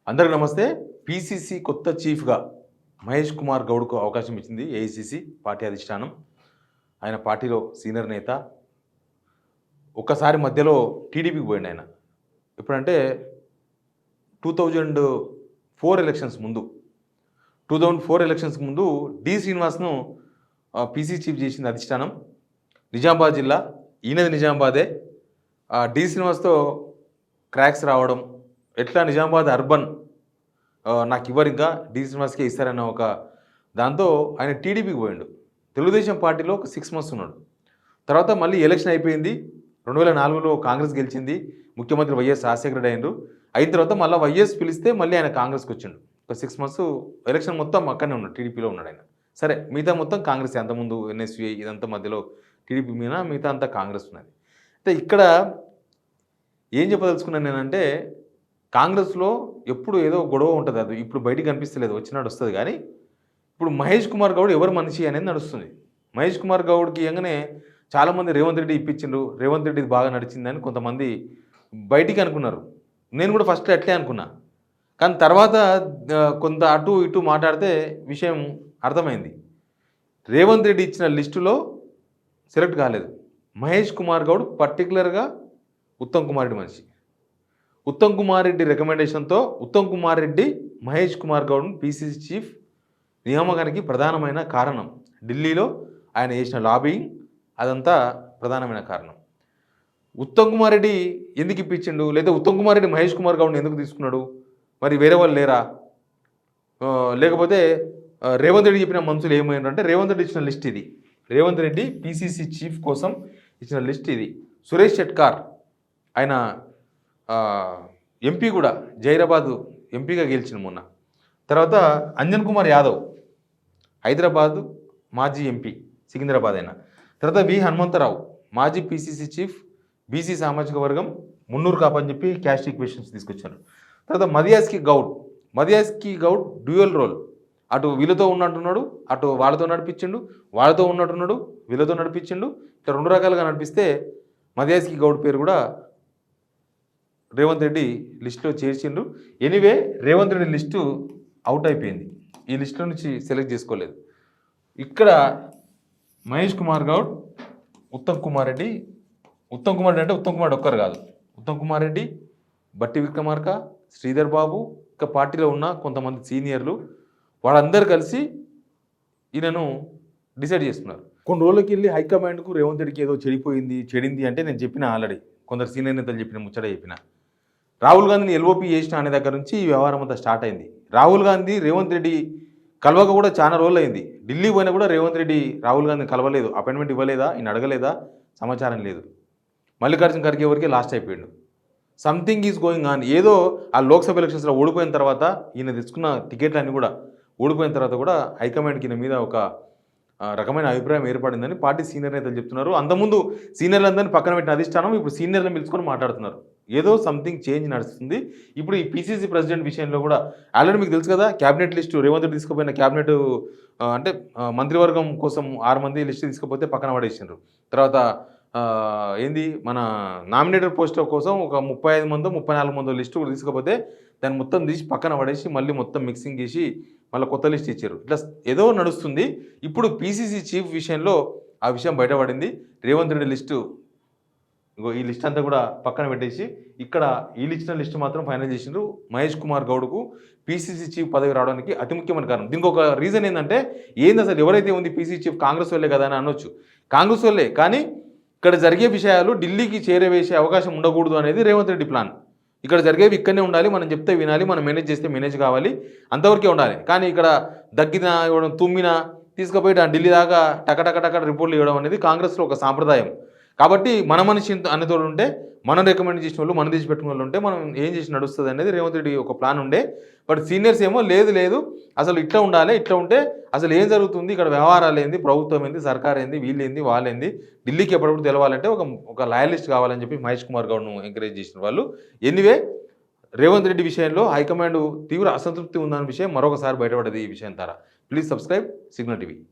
అందరికి నమస్తే. పీసీసీ కొత్త చీఫ్గా మహేష్ కుమార్ గౌడ్కు అవకాశం ఇచ్చింది ఏఐసీసీ పార్టీ అధిష్టానం. ఆయన పార్టీలో సీనియర్ నేత. ఒక్కసారి మధ్యలో టీడీపీకి పోయిండు ఆయన. ఎప్పుడంటే 2004 ఎలక్షన్స్ ముందు 2004 ఎలక్షన్స్ ముందు డి శ్రీనివాస్ను పీసీ చీఫ్ చేసింది అధిష్టానం. నిజామాబాద్ జిల్లా, ఈయనది నిజామాబాదే. డి శ్రీనివాస్తో క్రాక్స్ రావడం, ఎట్లా నిజామాబాద్ అర్బన్ నాకు ఇవ్వరు, ఇంకా డి శ్రీనివాస్కే ఇస్తారన్న ఒక దాంతో ఆయన టీడీపీకి పోయిండు. తెలుగుదేశం పార్టీలో ఒక 6 months ఉన్నాడు. తర్వాత మళ్ళీ ఎలక్షన్ అయిపోయింది. 2004లో కాంగ్రెస్ గెలిచింది. ముఖ్యమంత్రి వైఎస్ రాజశేఖర రెడ్డి అయినరు. అయిన తర్వాత మళ్ళీ వైఎస్ పిలిస్తే మళ్ళీ ఆయన కాంగ్రెస్కి వచ్చిండు. ఒక 6 months ఎలక్షన్ మొత్తం అక్కడనే ఉన్నాడు, టీడీపీలో ఉన్నాడు ఆయన. సరే, మిగతా మొత్తం కాంగ్రెస్. అంతకుముందు ఎన్ఎస్యూఐ ఇదంతా మధ్యలో టీడీపీ మీద, మిగతా అంతా కాంగ్రెస్ ఉన్నది. అయితే ఇక్కడ ఏం చెప్పదలుచుకున్నాను నేనంటే, కాంగ్రెస్లో ఎప్పుడు ఏదో గొడవ ఉంటుంది. అది ఇప్పుడు బయటికి కనిపిస్తలేదు, వచ్చినాడు వస్తుంది. కానీ ఇప్పుడు మహేష్ కుమార్ గౌడ్ ఎవరు మనిషి అనేది నడుస్తుంది. మహేష్ కుమార్ గౌడ్కి ఎంగనే చాలామంది రేవంత్ రెడ్డి ఇప్పించిండ్రు, రేవంత్ రెడ్డి బాగా నడిచిందని కొంతమంది బయటికి అనుకున్నారు. నేను కూడా ఫస్ట్ అట్లే అనుకున్నా. కానీ తర్వాత కొంత అటు ఇటు మాట్లాడితే విషయం అర్థమైంది. రేవంత్ రెడ్డి ఇచ్చిన లిస్టులో సెలెక్ట్ కాలేదు మహేష్ కుమార్ గౌడ్. పర్టికులర్గా ఉత్తమ్ కుమార్ రెడ్డి మనిషి. ఉత్తమ్ కుమార్ రెడ్డి రికమెండేషన్తో ఉత్తమ్ కుమార్ రెడ్డి మహేష్ కుమార్ గౌడ్ను పీసీసీ చీఫ్ నియామకానికి ప్రధానమైన కారణం. ఢిల్లీలో ఆయన చేసిన లాబింగ్, అదంతా ప్రధానమైన కారణం. ఉత్తమ్ కుమార్ రెడ్డి ఎందుకు ఇప్పించిండు, లేదా ఉత్తమ్ కుమార్ రెడ్డి మహేష్ కుమార్ గౌడ్ని ఎందుకు తీసుకున్నాడు? మరి వేరే వాళ్ళు లేరా? లేకపోతే రేవంత్ రెడ్డి చెప్పిన మనుషులు ఏమైనారంటే, రేవంత్ రెడ్డి ఇచ్చిన లిస్ట్ ఇది. రేవంత్ రెడ్డి పీసీసీ చీఫ్ కోసం ఇచ్చిన లిస్ట్ ఇది. సురేష్ షెట్కార్ ఆయన ఎంపీ కూడా, జైరాబాద్ ఎంపీగా గెలిచిన మొన్న. తర్వాత అంజన్ కుమార్ యాదవ్, హైదరాబాద్ మాజీ ఎంపీ, సికింద్రాబాద్ అయినా. తర్వాత వి హనుమంతరావు, మాజీ పీసీసీ చీఫ్, బీసీ సామాజిక వర్గం, మున్నూరు కాపు అని చెప్పి క్యాస్ట్ ఈక్వేషన్స్ తీసుకొచ్చారు. తర్వాత మదియాస్కి గౌడ్ డ్యూయల్ రోల్. అటు వీళ్ళతో ఉన్నట్టున్నాడు, అటు వాళ్ళతో నడిపించిండు, వాళ్ళతో ఉన్నట్టున్నాడు, వీళ్ళతో నడిపించిండు. ఇట్లా 2 రకాలుగా నడిపిస్తే మదియాస్కి గౌడ్ పేరు కూడా రేవంత్ రెడ్డి లిస్టులో చేర్చిండ్రు. Anyway, Revanth Reddy list out అయిపోయింది. ఈ లిస్టులో నుంచి సెలెక్ట్ చేసుకోలేదు. ఇక్కడ మహేష్ కుమార్ గౌడ్, ఉత్తమ్ కుమార్ రెడ్డి అంటే ఉత్తమ్ కుమార్ ఒక్కరు కాదు, ఉత్తమ్ కుమార్ రెడ్డి, బట్టి విక్రమార్క, శ్రీధర్ బాబు, ఇంకా పార్టీలో ఉన్న కొంతమంది సీనియర్లు, వాళ్ళందరూ కలిసి ఈయనను డిసైడ్ చేస్తున్నారు. కొన్ని రోజులకి వెళ్ళి హైకమాండ్కు రేవంత్ రెడ్డికి ఏదో చెడింది అంటే నేను చెప్పిన, ఆల్రెడీ కొందరు సీనియర్ నేతలు చెప్పిన ముచ్చట చెప్పిన. రాహుల్ గాంధీని ఎల్ఓపీ చేసిన అనే దగ్గర నుంచి ఈ వ్యవహారం అంతా స్టార్ట్ అయింది. రాహుల్ గాంధీ రేవంత్ రెడ్డి కలవక కూడా చాలా రోజులు అయింది. ఢిల్లీ పోయినా కూడా రేవంత్ రెడ్డి రాహుల్ గాంధీని కలవలేదు, అపాయింట్మెంట్ ఇవ్వలేదా, ఈయన అడగలేదా, సమాచారం లేదు. మల్లికార్జున ఖర్గే వరకే లాస్ట్ అయిపోయాడు. Something is going on. ఏదో ఆ లోక్సభ ఎలక్షన్స్లో ఓడిపోయిన తర్వాత, ఈయన తెచ్చుకున్న టికెట్లన్నీ కూడా ఓడిపోయిన తర్వాత కూడా హైకమాండ్కి ఈయన మీద ఒక రకమైన అభిప్రాయం ఏర్పడిందని పార్టీ సీనియర్ నేతలు చెప్తున్నారు. అంతకుముందు సీనియర్లందరినీ పక్కన పెట్టిన అధిష్టానం ఇప్పుడు సీనియర్లను పిలుచుకొని మాట్లాడుతున్నారు. ఏదో సంథింగ్ చేంజ్ నడుస్తుంది. ఇప్పుడు ఈ పీసీసీ ప్రెసిడెంట్ విషయంలో కూడా ఆల్రెడీ మీకు తెలుసు కదా, క్యాబినెట్ లిస్టు రేవంత్ రెడ్డి తీసుకుపోయిన క్యాబినెట్ అంటే మంత్రివర్గం కోసం 6 మంది లిస్టు తీసుకుపోతే పక్కన పడేసిండ్రు. తర్వాత మన నామినేటెడ్ పోస్టుల కోసం ఒక 35 మందో 34 మందో లిస్టు కూడా తీసుకపోతే దాన్ని మొత్తం తీసి పక్కన పడేసి మళ్ళీ మొత్తం మిక్సింగ్ చేసి మళ్ళీ కొత్త లిస్ట్ ఇచ్చారు. ఇట్లా ఏదో నడుస్తుంది. ఇప్పుడు పీసీసీ చీఫ్ విషయంలో ఆ విషయం బయటపడింది. రేవంత్ రెడ్డి లిస్టు, ఈ లిస్ట్ అంతా కూడా పక్కన పెట్టేసి ఇక్కడ వీళ్ళు ఇచ్చిన లిస్టు మాత్రం ఫైనల్ చేసిండ్రు. మహేష్ కుమార్ గౌడ్కు పీసీసీ చీఫ్ పదవి రావడానికి అతి ముఖ్యమైన కారణం. దీనికి ఒక రీజన్ ఏంటంటే, ఏంది అసలు ఎవరైతే ఉంది పీసీసీ చీఫ్, కాంగ్రెస్ వాళ్ళే కదా అని అనొచ్చు. కాంగ్రెస్ వాళ్ళే, కానీ ఇక్కడ జరిగే విషయాలు ఢిల్లీకి చేరవేసే అవకాశం ఉండకూడదు అనేది రేవంత్ రెడ్డి ప్లాన్. ఇక్కడ జరిగేవి ఇక్కడనే ఉండాలి, మనం చెప్తే వినాలి, మనం మేనేజ్ చేస్తే మేనేజ్ కావాలి, అంతవరకే ఉండాలి. కానీ ఇక్కడ దగ్గిన ఇవ్వడం, తుమ్మిన తీసుకుపోయి ఢిల్లీ దాకా టకటక రిపోర్ట్లు ఇవ్వడం అనేది కాంగ్రెస్లో ఒక సాంప్రదాయం. కాబట్టి మన మనిషి అనేతోడు ఉంటే, మనం రికమెండ్ చేసిన వాళ్ళు, మనం తీసి పెట్టుకున్న వాళ్ళు ఉంటే మనం ఏం చేసి నడుస్తుంది అనేది రేవంత్ రెడ్డి ఒక ప్లాన్ ఉండే. బట్ సీనియర్స్ ఏమో లేదు అసలు ఇట్లా ఉండాలి, ఇట్లా ఉంటే అసలు ఏం జరుగుతుంది, ఇక్కడ వ్యవహారాలు ఏంది, ప్రభుత్వం ఏంది, సర్కార్ ఏంది, వీళ్ళేంది, వాళ్ళేంది, ఢిల్లీకి ఎప్పుడప్పుడు తెలవాలంటే ఒక లాయలిస్ట్ కావాలని చెప్పి మహేష్ కుమార్ గౌడ్ను ఎంకరేజ్ చేసిన వాళ్ళు. ఎనీవే, రేవంత్ రెడ్డి విషయంలో హైకమాండ్ తీవ్ర అసంతృప్తి ఉందన్న విషయం మరొకసారి బయటపడ్డది ఈ విషయం ద్వారా. Please subscribe signal TV.